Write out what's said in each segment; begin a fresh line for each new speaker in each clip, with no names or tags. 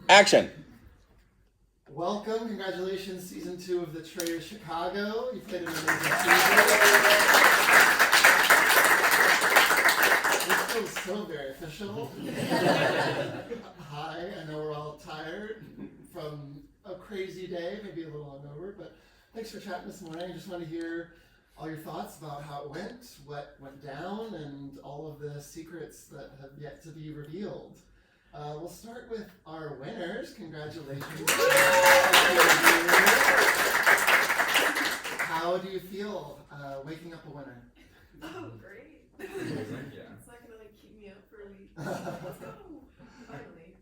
Action.
Welcome, congratulations, season 2 of The Traitors Chicago. You played an amazing season. This feels so very official. Hi, I know we're all tired from a crazy day, maybe a little hungover, but thanks for chatting this morning. I just want to hear all your thoughts about how it went, what went down, and all of the secrets that have yet to be revealed. We'll start with our winners. Congratulations. How do you feel waking up a winner?
Oh, great.
Yeah.
It's not going to keep me up for a week. Let's go. Finally.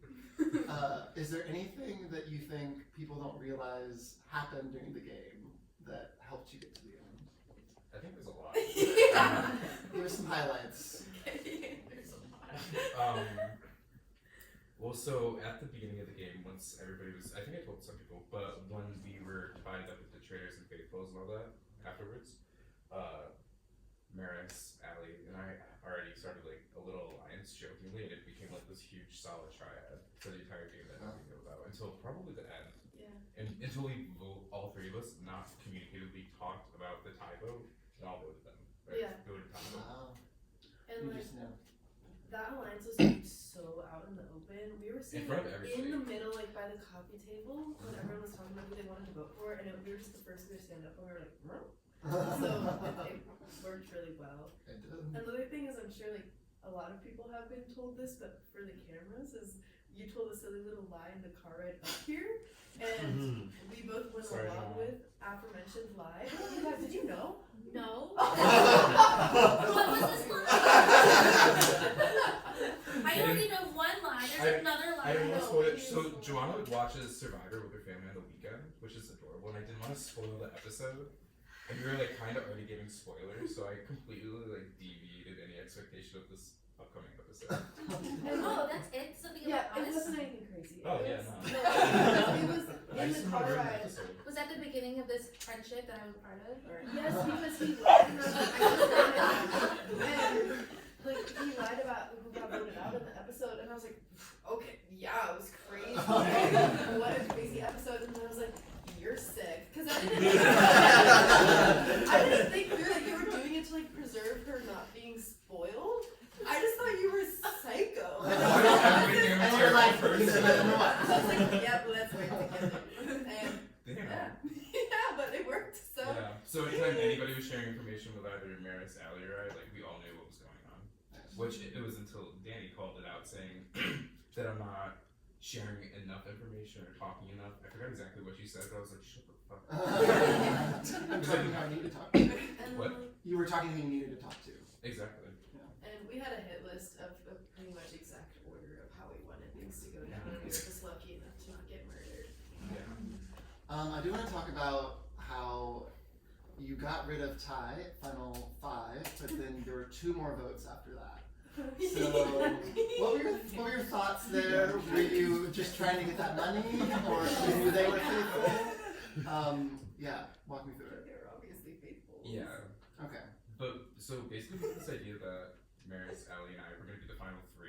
Is there anything that you think people don't realize happened during the game that helped you get to the end?
I think there's a lot.
Yeah.
Give us some highlights.
Okay. There's a lot.
Well, so at the beginning of the game, once everybody was, I think I told some people, but when we were divided up into traitors and faithfuls and all that afterwards, Maris, Allie, and I already started like a little alliance jokingly, and it became like this huge solid triad for the entire game that nobody knew about until probably the end.
Yeah.
And until we all three of us not communicated, we talked about the tie vote and all voted them. Right?
Yeah.
Voted tie vote.
Wow.
And
You
like,
just know.
that alliance was like so out in the open. We were sitting
front of everybody.
in the middle, like by the coffee table, when everyone was talking about who they wanted to vote for, and we were just the first to stand up, and we were like, "Meow." So it worked really well.
It did.
And the other thing is, I'm sure like a lot of people have been told this, but for the cameras, is you told a silly little lie in the car ride up here, and we both went
Sorry,
along
Mom.
with aforementioned lie. You guys, did you know?
No. What was this line? I only know one line. There's another line.
I didn't want to
know.
spoil it. So Joanna watches Survivor with her family on the weekend, which is adorable, and I didn't want to spoil the episode. And we were like kind of already giving spoilers, so I completely like deviated any expectation of this upcoming episode.
Oh, that's it? Something
Yeah,
about
it
us?
wasn't anything crazy.
Oh,
It
yeah,
was-
no.
It was
I
in
just
the car
remember the
ride.
episode.
Was that the beginning of this friendship that I was a part of? Or?
Yes, because he lied. And like he lied about who got voted out in the episode, and I was like, okay, yeah, it was crazy. What a crazy episode. And then I was like, you're sick, because I didn't think through that you were doing it to like preserve her not being spoiled. I just thought you were psycho.
And you're like,
I was like, yeah, well, that's way together. And
Damn.
yeah, but it worked. So
Yeah. So anytime anybody was sharing information with either Maris, Allie, or I, like we all knew what was going on. Which it was until Danny called it out saying that I'm not sharing enough information or talking enough. I forgot exactly what she said, but I was like, shut the fuck up.
I'm talking how you need to talk to.
and
What?
like,
You were talking who you needed to talk to.
Exactly.
and we had a hit list of pretty much exact order of how we wanted things to go down, and we were just lucky enough to not get murdered.
Yeah.
I do want to talk about how you got rid of Ty at final 5, but then there were 2 more votes after that. So, what were your thoughts there? Were you just trying to get that money, or you knew they were faithful? Yeah, walk me through it.
They were obviously faithful.
Yeah.
Okay.
But so basically we had this idea that Maris, Allie, and I were gonna do the final 3.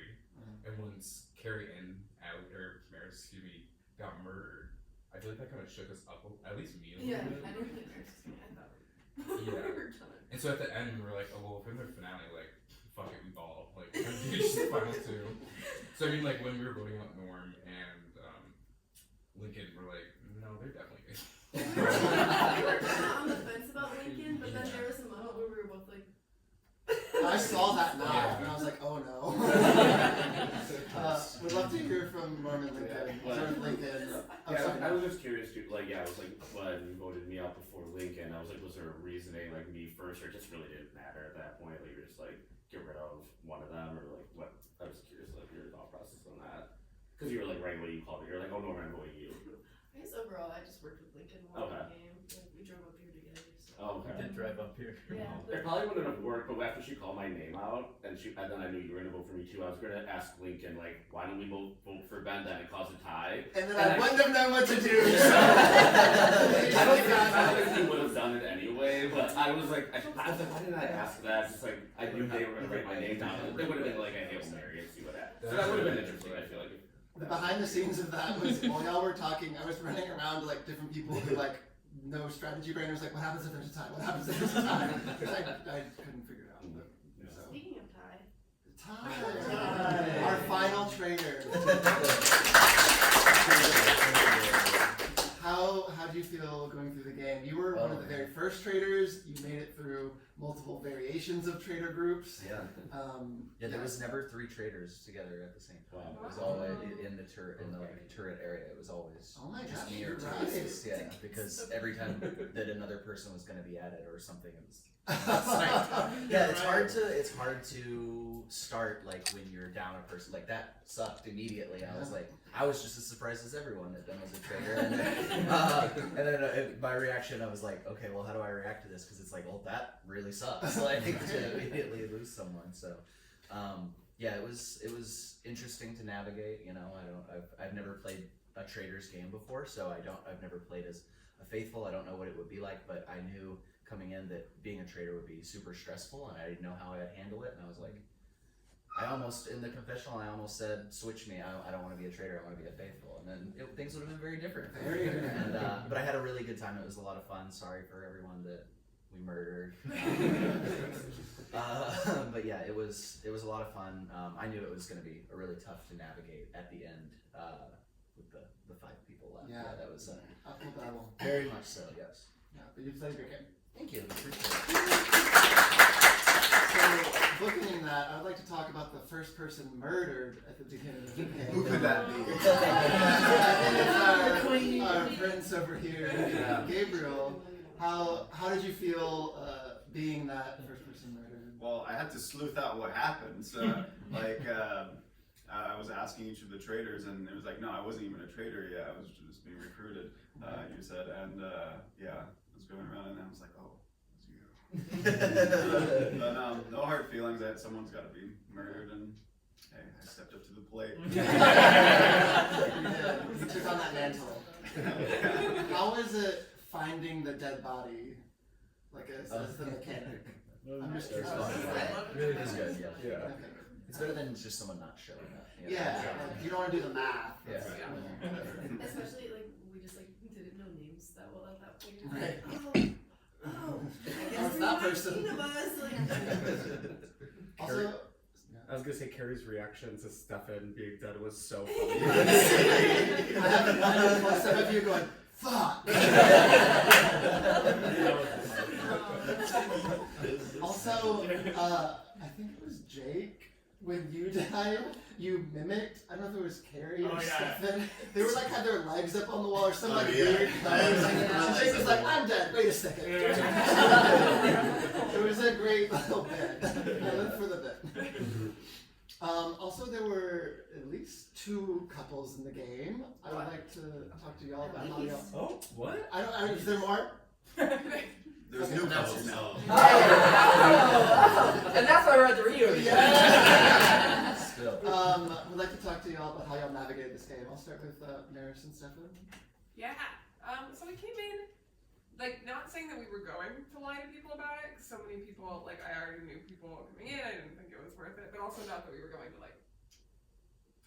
And once Carrie and Allie, or Maris, excuse me, got murdered, I feel like that kind of shook us up, at least me a
Yeah,
little bit.
I didn't think there was I thought
Yeah.
we were done.
And so at the end, we were like, oh, well, if we're in the finale, like, fuck it, we ball. Like, we're gonna do just the final 2. So, I mean, like, when we were voting out Norm and Lincoln, we're like, no, they're definitely good.
We were kind of on the fence about Lincoln, but then there was a moment where we were both like,
I saw that nod,
Yeah.
and I was like, oh no. We'd love to hear from Norman Lincoln.
Yeah.
Norman Lincoln. I'm
Yeah,
sorry.
I was just curious too, like, yeah, I was like, when you voted me out before Lincoln, I was like, was there a reasoning, like, me first, or it just really didn't matter at that point, like, you're just like, get rid of one of them, or like, what, I was curious, like, your thought process on that, because you were like, right away you called it, you're like, oh no, I'm voting you.
I guess overall I just worked with Lincoln more in the game. Like, we drove up here together. So.
Oh, okay.
Did drive up here.
Yeah.
It probably wouldn't have worked, but after she called my name out, and then I knew you were gonna vote for me too, I was gonna ask Lincoln, like, why don't we both vote for Ben then and cause a tie?
And then I wouldn't have known what to do.
I don't think he would have done it anyway, but I was like, why didn't I ask that? Just like, I knew they were gonna write my name down, it would have been like a Hail Mary and see what happens. So that would have been interesting, I feel like.
the behind the scenes of that was while y'all were talking, I was running around to like different people who like know strategy brainers, like what happens if there's a tie? What happens if there's a tie? I couldn't figure it out. But, so.
Speaking of tie.
Tie. Our final trader. How do you feel going through the game? You were one of the very first traders. You made it through multiple variations of trader groups.
Yeah. There was never 3 traders together at the same time. It was always in the turret area. It was always just me or 2 aces. Yeah, because every time that another person was going to be added or something, it was. It's hard to start like when you're down a person like that. Sucked immediately. I was just as surprised as everyone that Ben was a trader, and then my reaction, I was like, okay, well, how do I react to this? Because it's like, well, that really sucks. Like to immediately lose someone. So, it was interesting to navigate. You know, I've never played a trader's game before, so I've never played as a faithful. I don't know what it would be like, but I knew coming in that being a trader would be super stressful, and I didn't know how I'd handle it, and I was like, in the confessional, I almost said, switch me, I don't want to be a trader, I want to be a faithful, and then things would have been very different. And, but I had a really good time, it was a lot of fun, sorry for everyone that we murdered. But yeah, it was a lot of fun. I knew it was going to be really tough to navigate at the end with the 5 people left.
Yeah,
that was
uphill battle.
very much so, yes.
Yeah, but you played a great game.
Thank you. Appreciate it.
So, bookending that, I would like to talk about the first person murdered at the beginning of the game.
Who could that be?
I think it's our prince over here, Gabriel. How did you feel being that first person murdered?
Well, I had to sleuth out what happened. So, I was asking each of the traders, and it was like, no, I wasn't even a trader yet. I was just being recruited. You said, and I was going around, and I was like, oh, it's you. But no hard feelings. Someone's got to be murdered, and hey, I stepped up to the plate.
You took on that mantle. How was it finding the dead body, like as the mechanic? I'm just curious.
It was good, yeah.
Okay.
It's better than just someone not showing up. You know?
Yeah, like, you don't want to do the math.
Yeah.
Especially like we just like didn't know names that well at that point.
Right.
Oh, I
Oh,
guess
it's
there
that
were
person.
19 of us.
Also,
I was gonna say Carrie's reaction to Stefan being dead was so funny.
I have some of you going, fuck! Also, I think it was Jake, when you died, you mimicked, I don't know if it was Carrie or Stefan, they were like, had their legs up on the wall or some like weird pose, and Jake was like, I'm dead, wait a second. It was a great little bit. I lived for the bit. Also, there were at least 2 couples in the game. I would like to talk to y'all about how y'all.
Oh, what?
Is there more?
There's new couples now.
And that's why we're at the reunion.
Yeah.
Still.
Would like to talk to y'all about how y'all navigated this game. I'll start with Maris and Stefan.
Yeah. So we came in, like, not saying that we were going to lie to people about it, because so many people, like, I already knew people coming in, I didn't think it was worth it, but also not that we were going to, like,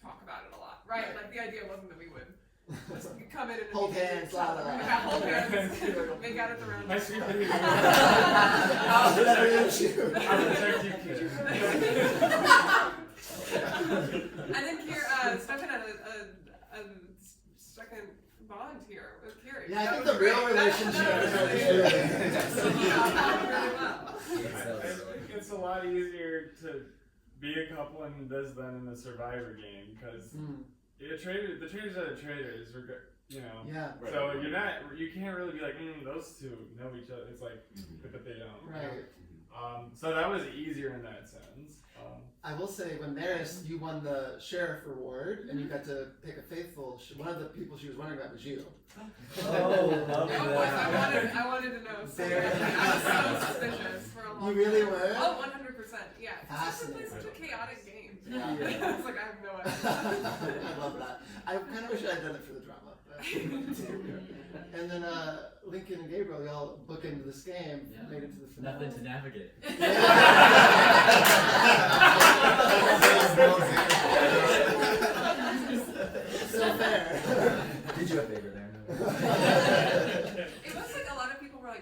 talk about it a lot, right? Like, the idea wasn't that we would just come in and
Hold hands, la la la.
Yeah, hold hands, make out at the round.
Nice to meet you.
I'll protect you.
I'll protect you, kid.
And then Stefan had a second bond here with Kiri.
Yeah, I think the real relationship is over here.
It's a lot easier to be a couple in this than in the Survivor game, because the traders are the traders, you know.
Yeah.
So you can't really be like, those 2 know each other. It's like, but they don't.
Right.
So that was easier in that sense.
I will say, when Maris, you won the sheriff reward, and you got to pick a faithful. One of the people she was wondering about was you.
I wanted to know. So I was so suspicious for a long time.
You really were?
Oh, 100%. Yeah. It's just
Fascinating.
such a chaotic game.
Yeah.
I was like, I have no idea.
I love that. I kind of wish I'd done it for the drama. But. And then Lincoln and Gabriel, y'all book into this game, made it to the finale.
Nothing to navigate.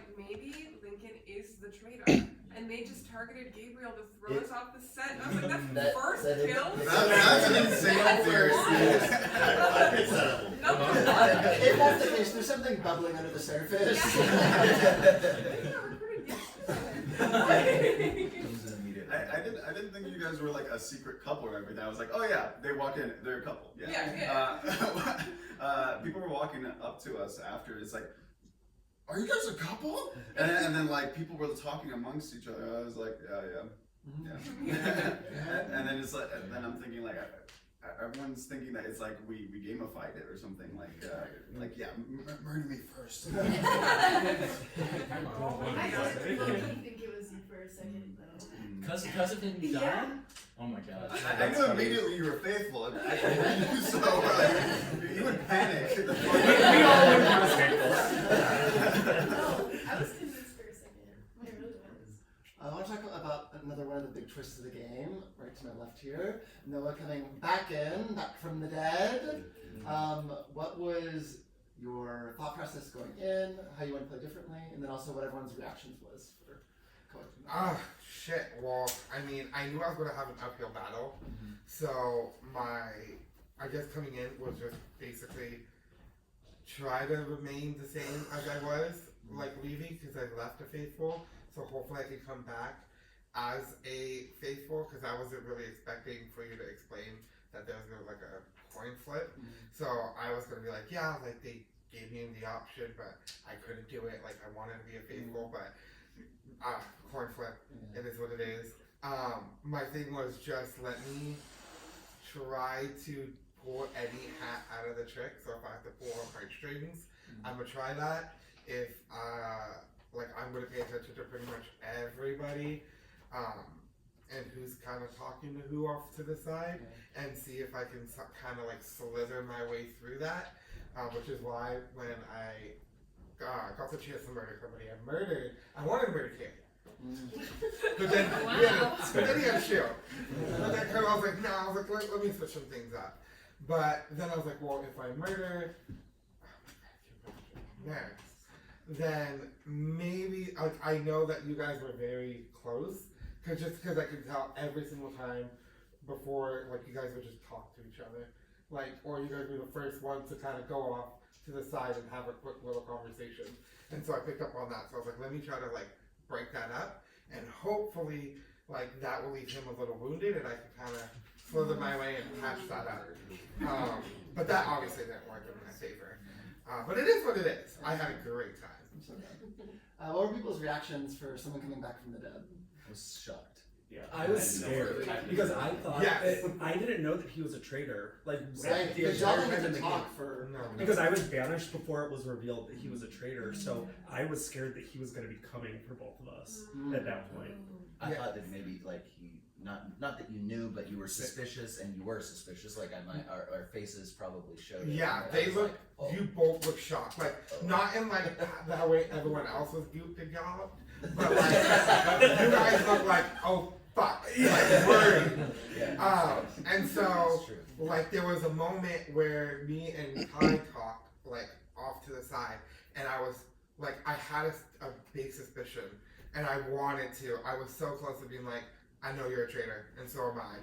like, maybe Lincoln is the traitor. And they just targeted Gabriel to throw us off the set. And I was like, that's the first kill?
That's an insane theory.
Number one.
If that's the case, there's something bubbling under the surface.
I didn't think you guys were like a secret couple or everything. I was like, oh yeah, they walk in, they're a couple. Yeah. People were walking up to us after. It's like, are you guys a couple? And then like people were talking amongst each other. I was like, yeah. And then it's like, and then I'm thinking like, everyone's thinking that it's like we gamified it or something like yeah, murder me first.
I did think it was you for a second though.
Because of him dying?
Yeah.
Oh my god.
I knew immediately you were faithful. I knew so you would panic.
We all knew he was faithful.
No, I was convinced for a second. I really was.
I want to talk about another one of the big twists of the game, right to my left here. Noah coming back from the dead. What was your thought process going in, how you want to play differently, and then also what everyone's reactions was for going.
Shit. Well, I mean, I knew I was going to have an uphill battle. So I guess coming in was just basically try to remain the same as I was, like leaving, because I left a faithful. So hopefully I can come back as a faithful, because I wasn't really expecting for you to explain that there was gonna be like a coin flip. So I was gonna be like, yeah, like they gave me the option, but I couldn't do it. Like I wanted to be a faithful, but coin flip, it is what it is. My thing was just let me try to pull any hat out of the trick. So if I have to pull heartstrings, I'm gonna try that. If like I'm gonna pay attention to pretty much everybody, and who's kind of talking to who off to the side, and see if I can kind of like slither my way through that. Which is why when I got the chance to murder somebody, I wanted to murder Kid. But then, he had a shield. And then I was like, no, I was like, let me switch some things up. But then I was like, well, if I murder next, then maybe, like, I know that you guys were very close, because I could tell every single time before, like, you guys would just talk to each other. Like, or you guys were the first ones to kind of go off to the side and have a quick little conversation. And so I picked up on that. So I was like, let me try to, like, break that up. And hopefully, like, that will leave him a little wounded and I can kind of slither my way and patch that up. But that obviously didn't work in my favor. But it is what it is. I had a great time.
What were people's reactions for someone coming back from the dead?
I was shocked.
Yeah,
I was scared because I thought I didn't know that he was a traitor. Like
right,
the entire time in the game.
Because
I was banished before it was revealed that he was a traitor, so I was scared that he was going to be coming for both of us at that point.
I thought that maybe like he not that you knew, but you were suspicious, and you were suspicious. Like our faces probably showed it.
Yeah, they look. Like, you both look shocked. Like not in like that way everyone else was gooped and galloped, but like you guys look like fuck, like worried. And so like there was a moment where me and Kai talked like off to the side, and I was like I had a big suspicion, and I wanted to. I was so close to being like, I know you're a traitor, and so am I.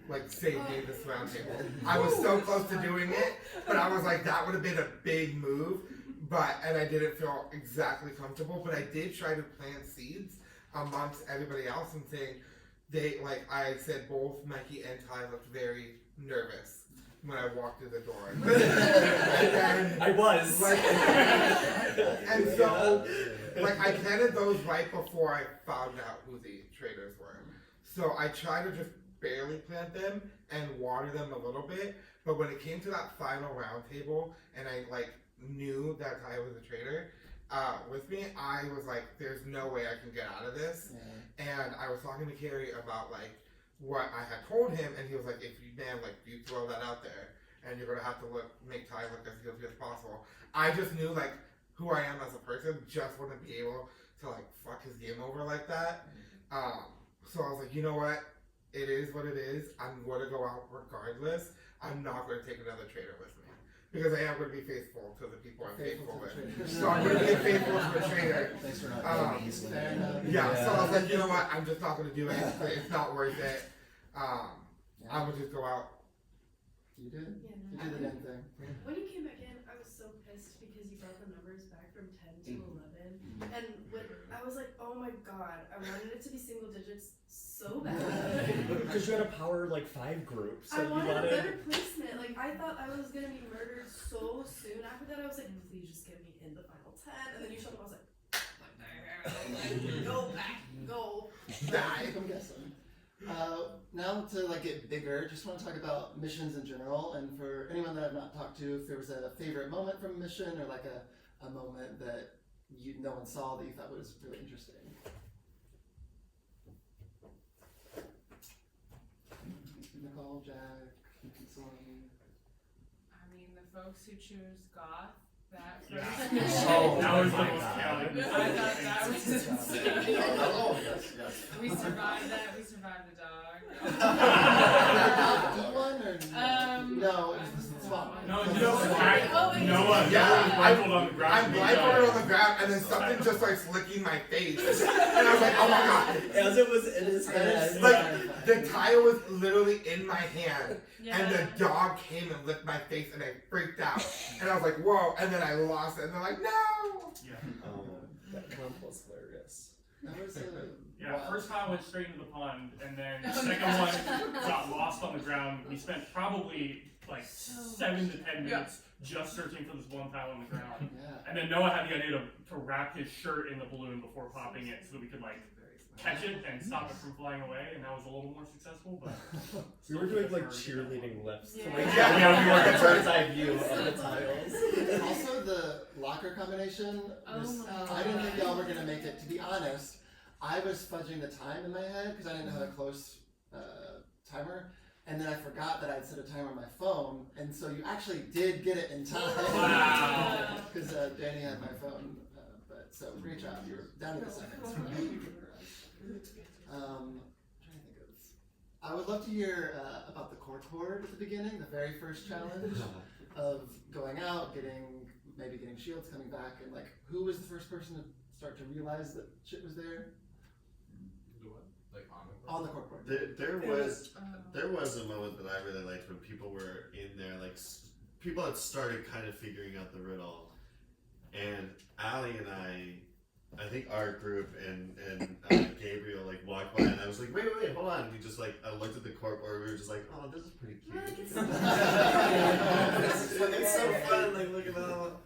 Like, save me this round table. I was so close to doing it, but I was like, that would have been a big move, and I didn't feel exactly comfortable, but I did try to plant seeds amongst everybody else and saying, I said both Mikey and Ty looked very nervous when I walked through the door.
I was.
And so, I planted those right before I found out who the traitors were. So I tried to just barely plant them and water them a little bit, but when it came to that final round table and I knew that I was a traitor with me, I was like, there's no way I can get out of this. And I was talking to Carrie about what I had told him, and he was like, if you throw that out there and you're gonna have to make Ty look as guilty as possible. I just knew who I am as a person, just wouldn't be able to fuck his game over like that. So I was like, you know what? It is what it is. I'm going to go out regardless. I'm not going to take another traitor with me. because I am going to be faithful to the people I'm faithful with.
to the
So I'm going to be faithful to the trainer.
Thanks for not being easily.
Yeah, so I was like, you know what? I'm just not going to do it. It's not worth it. I would just go out.
You did?
Yeah,
You did the damn thing.
When you came back in, I was so pissed because you brought the numbers back from 10 to 11. And when I was like, oh my god, I wanted it to be single digits so bad.
Because you had a power like 5 group, so
I
you
wanted
wanted.
a better placement. Like, I thought I was gonna be murdered so soon after that. I was like, please just get me in the final 10. And then you showed up, I was like, go back, go.
Die. I'm guessing. Now to like get bigger, just want to talk about missions in general, and for anyone that I've not talked to, if there was a favorite moment from a mission or like a moment that no one saw that you thought was really interesting. Nicole, Jack, Sloan.
I mean, the folks who choose goth, that
Yeah.
first
Oh, that was the
my
most
God.
chaotic.
I thought that was insane.
Yes.
We survived that. We survived the dog.
Eat one or no? It's the swamp.
No,
No,
just
wait.
Noah
Yeah,
blindfolded on the ground.
I'm blindfolded on the ground, and then something just starts licking my face. And I was like, oh my god.
As it was in his head.
Like, the tile was literally in my hand,
Yeah.
and the dog came and licked my face, and I freaked out. And I was like, whoa, and then I lost it, and they're like, no!
Yeah.
That comp was hilarious.
That was
Yeah, first tile went straight into the pond, and then the second one got lost on the ground. We spent probably like 7 to 10 minutes just searching for this one tile on the ground.
Yeah.
And then Noah had the idea to wrap his shirt in the balloon before popping it so that we could like catch it and stop it from flying away, and that was a little more successful, but
We were doing like cheerleading lifts.
Yeah.
To, like,
Yeah,
we were a bird's eye view of the tiles.
Also, the locker combination was, I didn't think y'all were gonna make it. To be honest, I was fudging the time in my head because I didn't have a close timer, and then I forgot that I'd set a timer on my phone, and so you actually did get it in time.
Wow.
Because Danny had my phone, but so great job. You were down to the seconds. Trying to think of. I would love to hear about the cork hoard at the beginning, the very first challenge of going out, getting shields, coming back, and like who was the first person to start to realize that shit was there?
The what? Like
On the cork hoard.
There was a moment that I really liked when people were in there, like people had started kind of figuring out the riddle, and Allie and I think our group and Gabriel like walked by, and I was like, wait, hold on. And we just like, I looked at the cork board, we were just like, oh, this is pretty cute. It's so fun, like looking at all.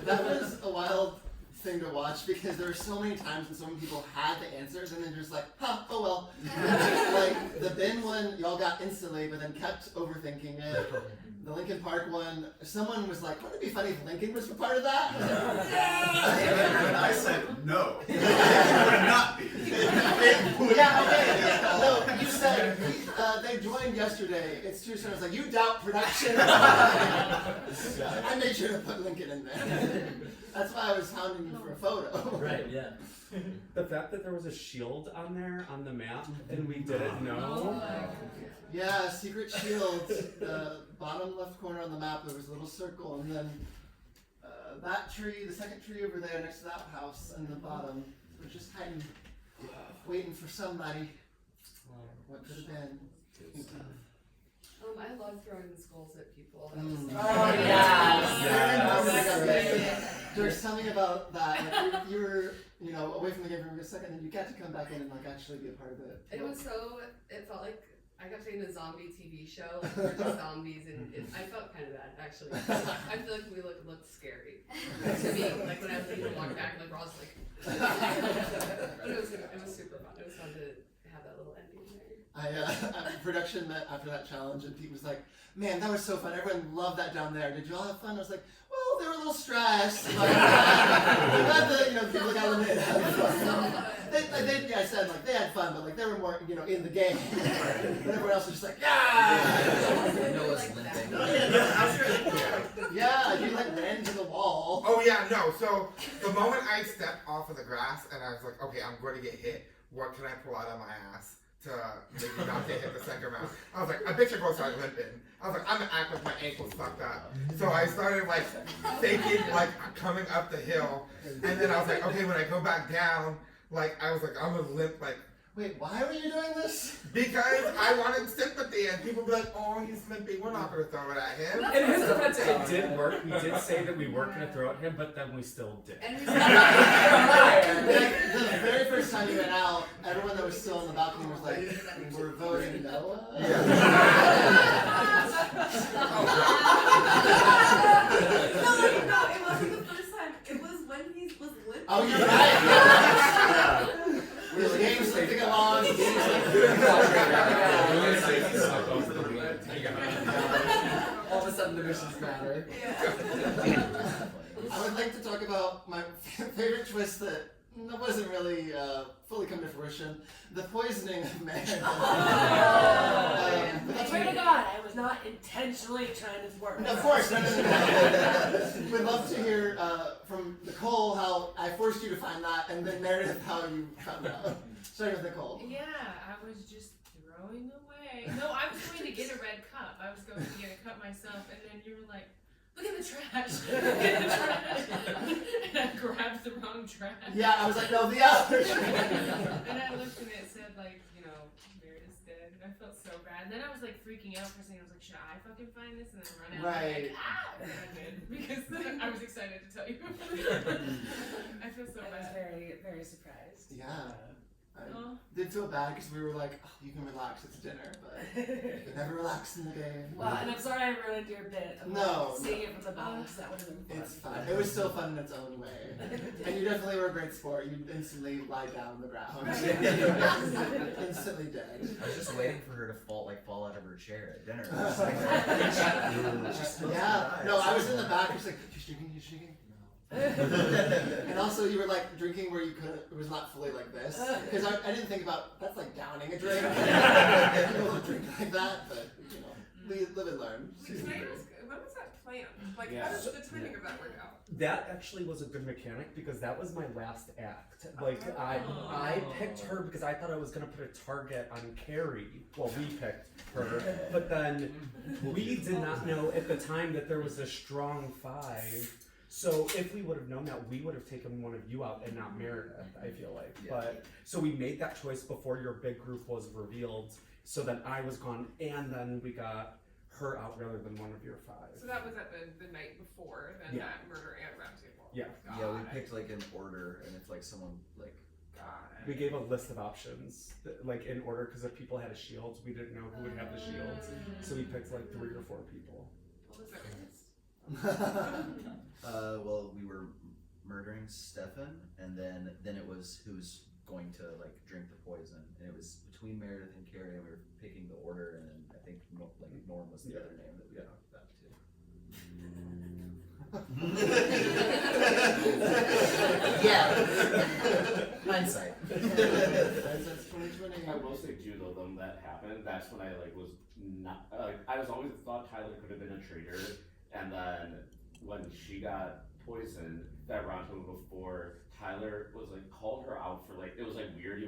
That was a wild thing to watch because there were so many times when so many people had the answers and then just like, oh well. Like the bin one, y'all got instantly, but then kept overthinking it. The Lincoln Park one, someone was like, wouldn't it be funny if Lincoln was a part of that?
And I said no. It would not be.
Yeah, okay. No, you said they joined yesterday. It's too soon. I was like, you doubt production. I made sure to put Lincoln in there. That's why I was hounding you for a photo.
Right, yeah. The fact that there was a shield on there on the map and we didn't know.
Yeah, secret shield. The bottom left corner on the map, there was a little circle, and then that tree, the second tree over there next to that house, and the bottom, was just hiding, waiting for somebody. What could have been?
I love throwing the skulls at people.
Oh yes! There's something about that. Like you were, away from the game for a second, and you got to come back in and like actually be a part of it.
It felt like I got to be in a zombie TV show, like we're just zombies, and I felt kind of bad actually. I feel like we looked scary to me. Like when I was able to walk back, like Ross, like. But it was super fun. It was fun to have that little ending there.
Production met after that challenge, and Pete was like, "Man, that was so fun. Everyone loved that down there. Did you all have fun?" I was like, "Well, they were a little stressed. But I'm glad that people got to have fun." I said like they had fun, but like they were more in the game. But everyone else was just like, "Yeah."
Noah's limping.
Yeah, you like ran into the wall.
Oh yeah, no. So the moment I stepped off of the grass and I was like, okay, I'm going to get hit. What can I pull out of my ass to maybe not get hit the second round. I was like, I bet you're gonna start limping. I was like, I'm gonna act like my ankle's fucked up. So I started like faking like coming up the hill, and then I was like, okay, when I go back down, like I was like, I'm gonna limp like.
Wait, why were you doing this?
Because I wanted sympathy, and people be like, "Oh, he's limping. We're not gonna throw it at him."
In his defense, it did work. We did say that we weren't going to throw at him, but then we still did.
The very first time you went out, everyone that was still in the balcony was like, "We're voting Noah."
No, it wasn't the first time. It was when he was limping.
Oh, you're right. The game's slipping along. The game's all of a sudden, divisions matter. I would like to talk about my favorite twist that wasn't really fully come to fruition: the poisoning of Meredith.
I swear to God, I was not intentionally trying to thwart.
Of course, no. We'd love to hear from Nicole how I forced you to find that, and then Meredith how you found out. Starting with Nicole.
Yeah, I was just throwing away. No, I was going to get a red cup. I was going to get a cup myself, and then you were like, look at the trash. Look at the trash. And I grabbed the wrong trash.
Yeah, I was like, no, the other trash.
And I looked and it said, like, you know, Meredith's dead. And I felt so bad. And then I was like freaking out for a second. I was like, should I fucking find this? And then run out.
Right.
And like, ah! And I did. Because I was excited to tell you. I feel so bad.
I was very, very surprised.
Yeah. I did feel bad because we were like, oh, you can relax, it's dinner, but you can never relax in the game.
Well, and I'm sorry I ruined your bit of seeing it from the bottom, because that would have been fun.
It's fine. It was still fun in its own way. And you definitely were a great sport. You instantly lied down on the ground. Instantly dead.
I was just waiting for her to fall out of her chair at dinner.
Yeah. No, I was in the back. I was like, you drinking? And also you were like drinking where you couldn't, it was not fully like this, because I didn't think about, that's like downing a drink. People don't drink like that, but you know, live and learn.
When was that planned? Like, how did the timing of that work out?
That actually was a good mechanic because that was my last act. Like I picked her because I thought I was gonna put a target on Carrie. Well, we picked her, but then we did not know at the time that there was a strong 5. So if we would have known that, we would have taken one of you out and not Meredith, I feel like.
Yeah.
But so we made that choice before your big group was revealed. So then I was gone, and then we got her out rather than one of your 5.
So that was at the night before, then that murder and round table.
Yeah.
Yeah, we picked like an order, and if like someone like.
We gave a list of options, like in order, because if people had a shield, we didn't know who would have the shields. So we picked like 3 or 4 people.
What was that list?
Well, we were murdering Stefan, and then it was who's going to like drink the poison, and it was between Meredith and Carrie, and we were picking the order, and then I think Norm was the other name that we talked about too. Yeah. Hindsight.
Hindsight's 2020.
I will say too, though, when that happened, that's when I like was not I was always thought Tyler could have been a traitor, and then when she got poisoned that round before, Tyler was like called her out for like, it was like weird.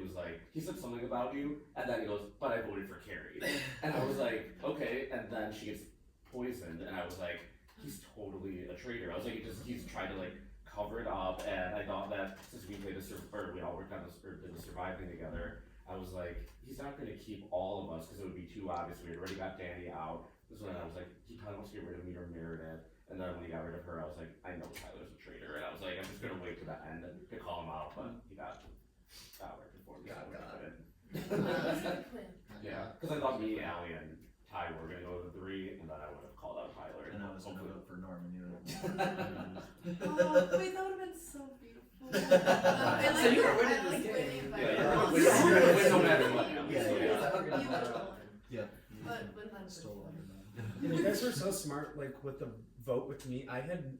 He said something about you, and then he goes, but I voted for Carrie, and I was like, okay, and then she gets poisoned, and I was like, he's totally a traitor. I was like, he's trying to like cover it up, and I thought that since we played we all worked on this or did the surviving together, I was like, he's not going to keep all of us because it would be too obvious. We had already got Danny out. This one, I was like, he probably wants to get rid of me or Meredith. And then when he got rid of her, I was like, I know Tyler's a traitor. And I was like, I'm just going to wait to the end to call him out. But he got right before me.
Got it.
Yeah, because I thought me, Allie, and Ty were going to go to the 3, and then I would have called out Tyler.
And I was going to vote for Norman.
Oh, wait, that would have been so beautiful.
So you were winning this game.
Yeah, you were going to win no matter what.
Yeah.
But that
Stole it.
And you guys were so smart, like with the vote with me. I had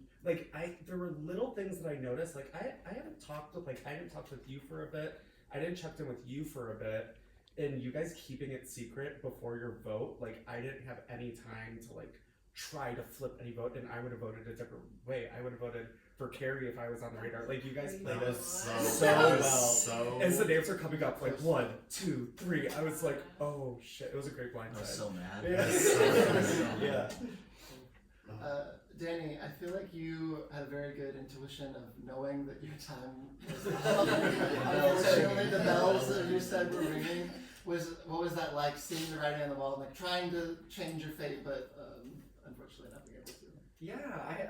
there were little things that I noticed. Like I didn't talk with you for a bit. I didn't check in with you for a bit, and you guys keeping it secret before your vote. Like I didn't have any time to like try to flip any vote, and I would have voted a different way. I would have voted for Carrie if I was on the radar. Like you guys played
That
it
was
so
that was
well.
so-
As the names are coming up, like 1, 2, 3, I was like, oh shit! It was a great blind
I was
side.
so mad.
Yeah.
I was so mad.
Yeah.
Danny, I feel like you had a very good intuition of knowing that your time was up. Unfortunately, the bells that you said were ringing. What was that like, seeing the writing on the wall, like trying to change your fate, but unfortunately not being able to?
Yeah,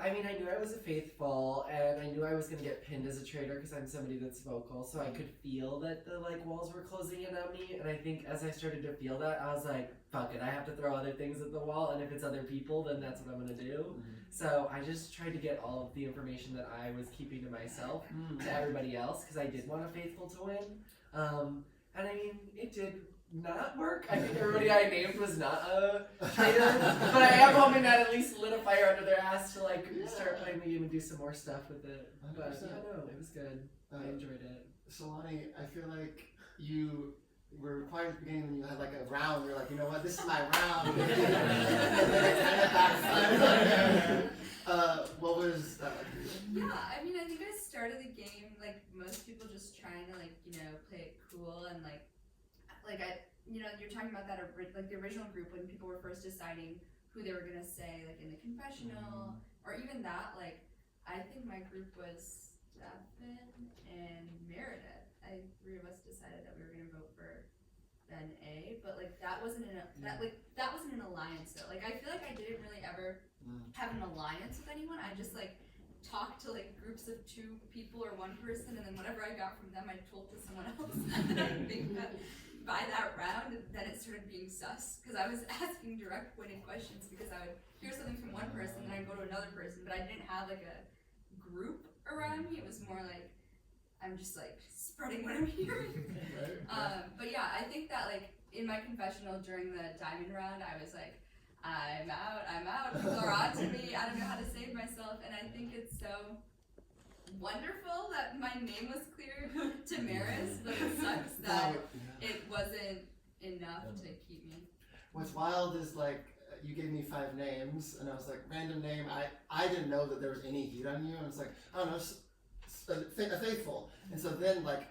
I mean, I knew I was a faithful, and I knew I was gonna get pinned as a traitor because I'm somebody that's vocal, so I could feel that the like walls were closing in on me, and I think as I started to feel that, I was like, fuck it, I have to throw other things at the wall, and if it's other people, then that's what I'm gonna do. So I just tried to get all of the information that I was keeping to myself to everybody else, because I did want a faithful to win. And I mean, it did not work. I think everybody I named was not a traitor, but I am hoping that at least lit a fire under their ass to like start playing the game and do some more stuff with it. But yeah, no, it was good. I enjoyed it.
Solani, I feel like you were required at the beginning when you had like a round, you're like, you know what, this is my round. And then it kind of backfired. What was that like for you?
Yeah, I mean, I think I started the game like most people, just trying to like, you know, play it cool and like you're talking about that like the original group when people were first deciding who they were gonna say like in the confessional or even that, like I think my group was Stefan and Meredith. Three of us decided that we were gonna vote for Ben A, but like that wasn't that wasn't an alliance though. Like I feel like I didn't really ever have an alliance with anyone. I just like talked to like groups of 2 people or 1 person, and then whatever I got from them I told to someone else. And then I think that by that round then it started being sus, because I was asking direct pointed questions because I would hear something from one person, then I'd go to another person, but I didn't have like a group around me. It was more like I'm just like spreading what I'm hearing. But yeah, I think that like in my confessional during the diamond round, I was like, I'm out, people are on to me, I don't know how to save myself, and I think it's so wonderful that my name was clear to Maris, but it sucks that it wasn't enough to keep me.
What's wild is like, you gave me 5 names, and I was like, random name, I didn't know that there was any heat on you, and it's like, I don't know, a faithful. And so then like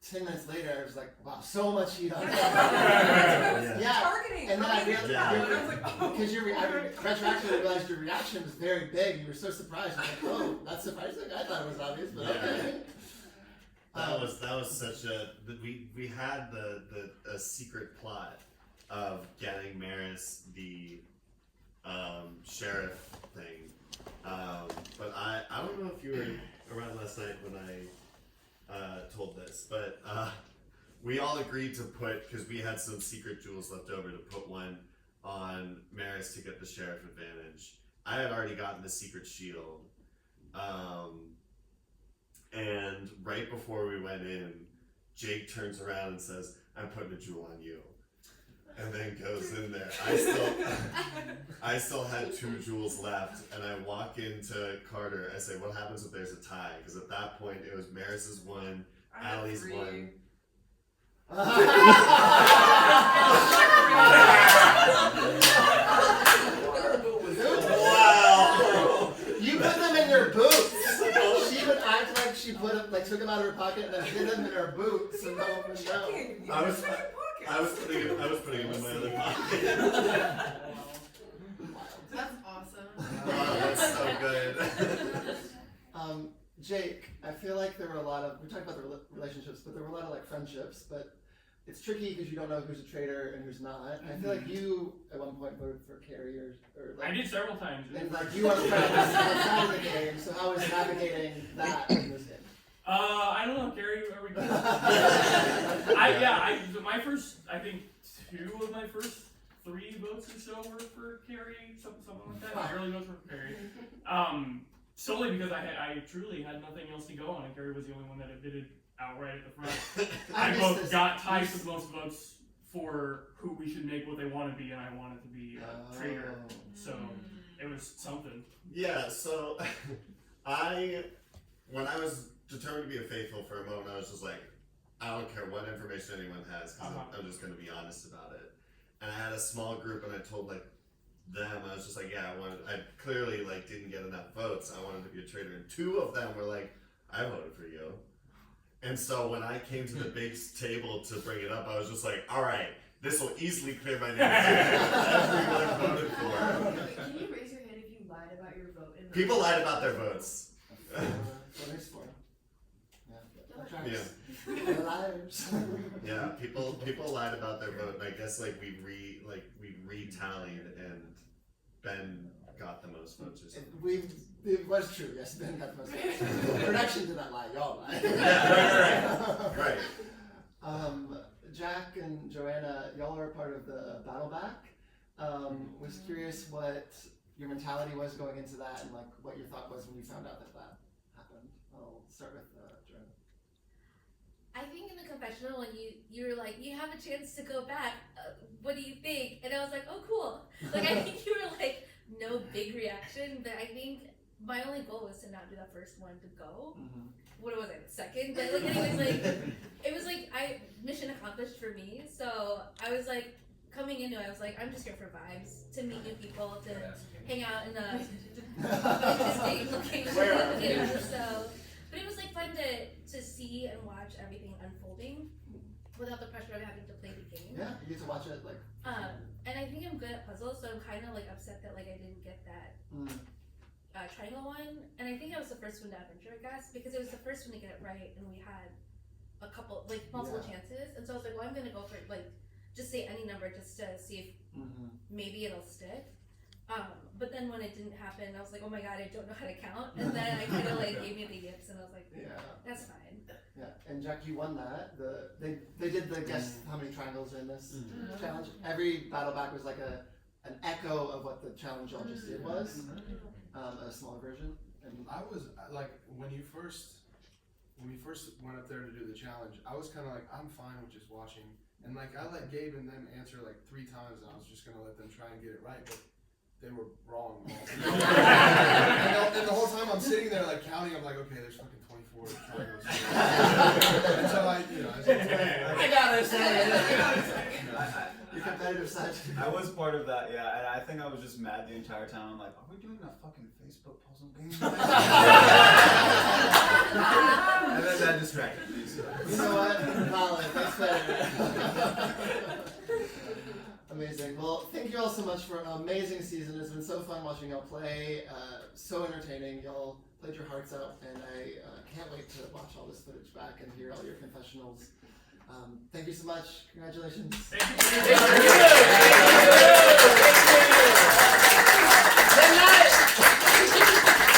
10 minutes later, I was like, wow, so much heat on you.
Yeah. Targeting.
And then I realized,
I was like, oh.
because retroactively realized your reaction was very big. You were so surprised. I was like, oh, that's surprising. I thought it was obvious, but okay.
That was such a we had a secret plot of getting Maris the sheriff thing, but I don't know if you were around last night when I told this, but we all agreed to put, because we had some secret jewels left over, to put one on Maris to get the sheriff advantage. I had already gotten the secret shield, and right before we went in, Jake turns around and says, I'm putting a jewel on you. And then goes in there. I still had 2 jewels left, and I walk into Carter. I say, what happens if there's a tie? Because at that point, it was Maris's 1, Allie's 1.
Wow! You put them in your boots. She would act like she took them out of her pocket and then hid them in her boots, and no one would know.
I was putting them in my other pocket.
That's awesome.
Oh, that's so good.
Jake, I feel like there were a lot of, we talked about the relationships, but there were a lot of like friendships, but it's tricky because you don't know who's a traitor and who's not. I feel like you at one point voted for Carrie or like,
I did several times.
And like you are outside of the game, so how is navigating that in this game?
I don't know, Carrie. My first, I think 2 of my first 3 votes or so were for Carrie, something like that. My early votes were for Carrie. Solely because I truly had nothing else to go on, and Carrie was the only one that admitted outright at the front. I both got ties with most votes for who we should make what they want to be, and I wanted to be a traitor. So it was something.
Yeah, so when I was determined to be a faithful for a moment, I was just like, I don't care what information anyone has, because I'm just going to be honest about it. And I had a small group, and I told like them, I was just like, yeah, I clearly like didn't get enough votes. I wanted to be a traitor, and 2 of them were like, I voted for you. And so when I came to the big table to bring it up, I was just like, all right, this will easily clear my name. Everyone voted for.
Can you raise your hand if you lied about your vote?
People lied about their votes. Yeah, people lied about their vote, and I guess like we retallied, and Ben got the most votes or something.
It was true, yes, Ben got the most votes. Production did not lie, y'all lied.
Yeah, right.
Jack and Joanna, y'all are part of the Battle Back. Was curious what your mentality was going into that, and like what your thought was when you found out that happened. I'll start with Joanna.
I think in the confessional when you were like, you have a chance to go back, what do you think? And I was like, oh cool. Like I think you were like, no big reaction, but I think my only goal was to not be the first one to go.
Mm-hmm.
What was I, the second? But like anyways, like it was like mission accomplished for me. So I was like coming into it, I was like, I'm just here for vibes, to meet new people, to hang out in a interesting location. So but it was like fun to see and watch everything unfolding without the pressure of having to play the game.
Yeah, you get to watch it like.
And I think I'm good at puzzles, so I'm kind of like upset that like I didn't get that triangle one. And I think I was the first one to adventure, I guess, because it was the first one to get it right, and we had a couple like multiple chances. And so I was like, well, I'm gonna go for like just say any number just to see if maybe it'll stick. But then when it didn't happen, I was like, oh my god, I don't know how to count. And then I kind of like gave me the yips, and I was like, that's fine.
Yeah, and Jack, you won that. They did the guess how many triangles are in this challenge. Every battle back was like an echo of what the challenge y'all just did was, a smaller version. And
I was like, when we first went up there to do the challenge, I was kind of like, I'm fine with just watching, and like I let Gabe and them answer like 3 times, and I was just gonna let them try and get it right, but they were wrong. And the whole time I'm sitting there like counting, I'm like, okay, there's fucking 24 triangles. And so I
gotta say, your competitive side.
I was part of that, yeah, and I think I was just mad the entire time. I'm like, are we doing a fucking Facebook puzzle game? And then that distracted me. So.
You know what? Valid. That's fair. Amazing. Well, thank you all so much for an amazing season. It's been so fun watching y'all play. So entertaining. Y'all played your hearts out, and I can't wait to watch all this footage back and hear all your confessionals. Thank you so much. Congratulations.
Thank you.